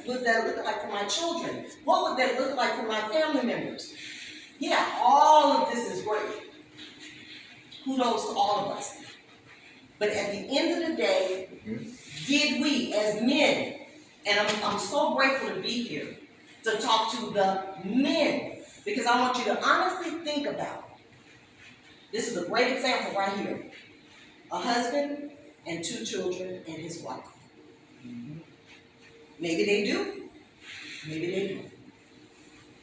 would that look like for my children? What would that look like for my family members? Yeah, all of this is great. Kudos to all of us. But at the end of the day, did we as men, and I'm so grateful to be here to talk to the men, because I want you to honestly think about it. This is a great example right here. A husband and 2 children and his wife. Maybe they do, maybe they don't.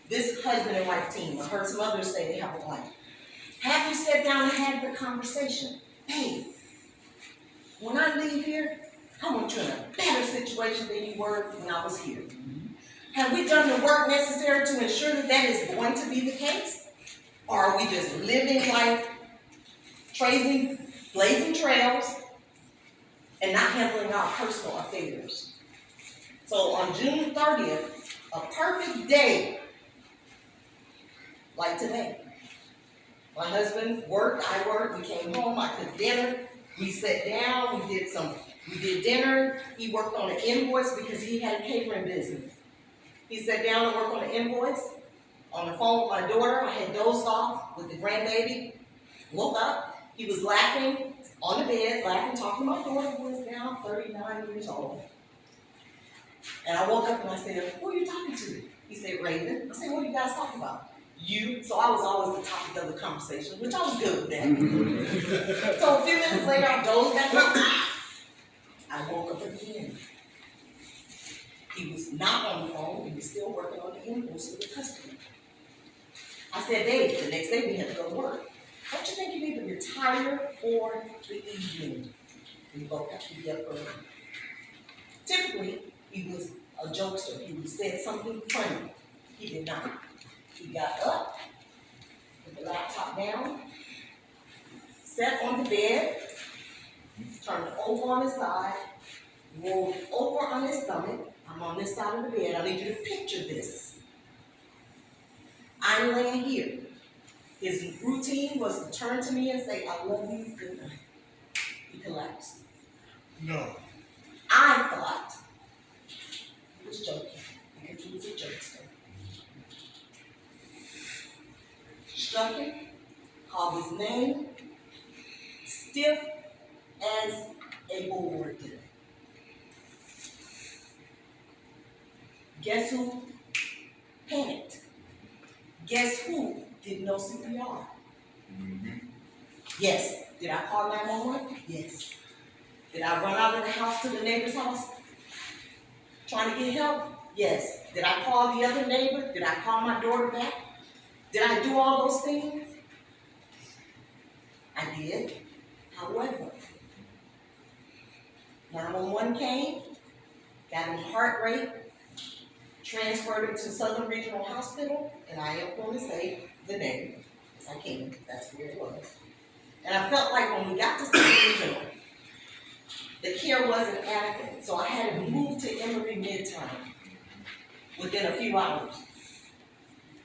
This husband and wife team, I heard some others say they have a wife. Have you sat down and had the conversation? Hey, when I leave here, I want you in a better situation than you were when I was here. Have we done the work necessary to ensure that that is going to be the case? Or are we just living life, blazing trails, and not handling our personal affairs? So on June 30th, a perfect day like today. My husband worked, I worked, we came home, I cooked dinner, we sat down, we did dinner. He worked on an invoice because he had a catering business. He sat down and worked on an invoice. On the phone with my daughter, I had dozed off with the grandbaby. Woke up, he was laughing on the bed, talking to my daughter who is now 39 years old. And I woke up and I said, who are you talking to? He said, Raven. I said, what are you guys talking about? You. So I was always the topic of the conversation, which I was good with that. So a few minutes later, I dozed back off. I woke up again. He was not on the phone. He was still working on the invoice with the customer. I said, Dave, the next day we had to go to work. Don't you think you need to retire for the evening? We both have to be up early. Typically, he was a jokester. He would say something funny. He did not. He got up, put the laptop down, sat on the bed, turned over on his side, rolled over on his stomach. I'm on this side of the bed. I need you to picture this. I'm laying here. His routine was to turn to me and say, I love you, good night. He collapsed. No. I thought he was joking because he was a jokester. Struck him, called his name, stiff as a bullwhip. Guess who panicked? Guess who did no CPR? Yes. Did I call 911? Yes. Did I run out of the house to the neighbor's house trying to get help? Yes. Did I call the other neighbor? Did I call my daughter back? Did I do all those things? I did. However, 911 came, got him heart rate, transferred him to Southern Regional Hospital, and I am going to say the name, because I can, that's where it was. And I felt like when we got to Southern Regional, the care wasn't adequate, so I had to move to Emory Midtown within a few hours,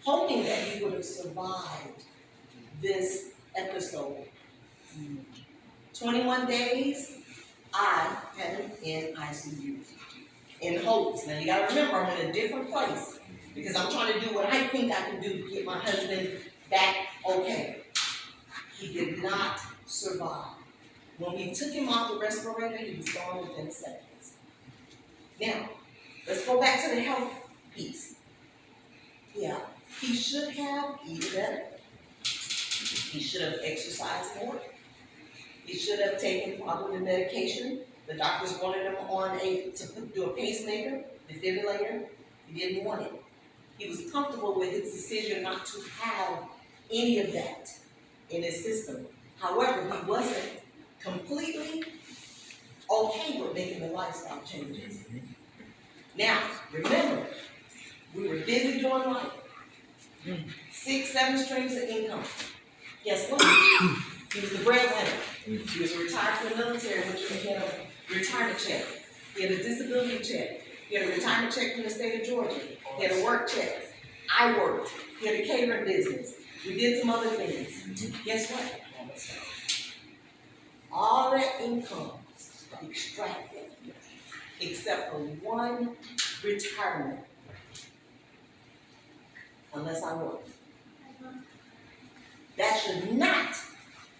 hoping that he would have survived this episode. 21 days, I had him in ICU. In hopes. Now you gotta remember, I'm in a different place because I'm trying to do what I think I can do to get my husband back okay. He did not survive. When we took him off the respirator, he was gone within seconds. Now, let's go back to the health piece. Yeah, he should have eaten better. He should have exercised more. He should have taken probably medication. The doctors wanted him on to do a pacemaker, defibrillator. He didn't want it. He was comfortable with his decision not to have any of that in his system. However, he wasn't completely okay with making the lifestyle changes. Now, remember, we were busy doing life. 6, 7 streams of income. Guess what? He was the breadwinner. He was retired from the military, which he had a retirement check. He had a disability check. He had a retirement check from the state of Georgia. He had a work check. I worked. He had a catering business. We did some other things. Guess what? All that income extracted, except for one retirement. Unless I work. That should not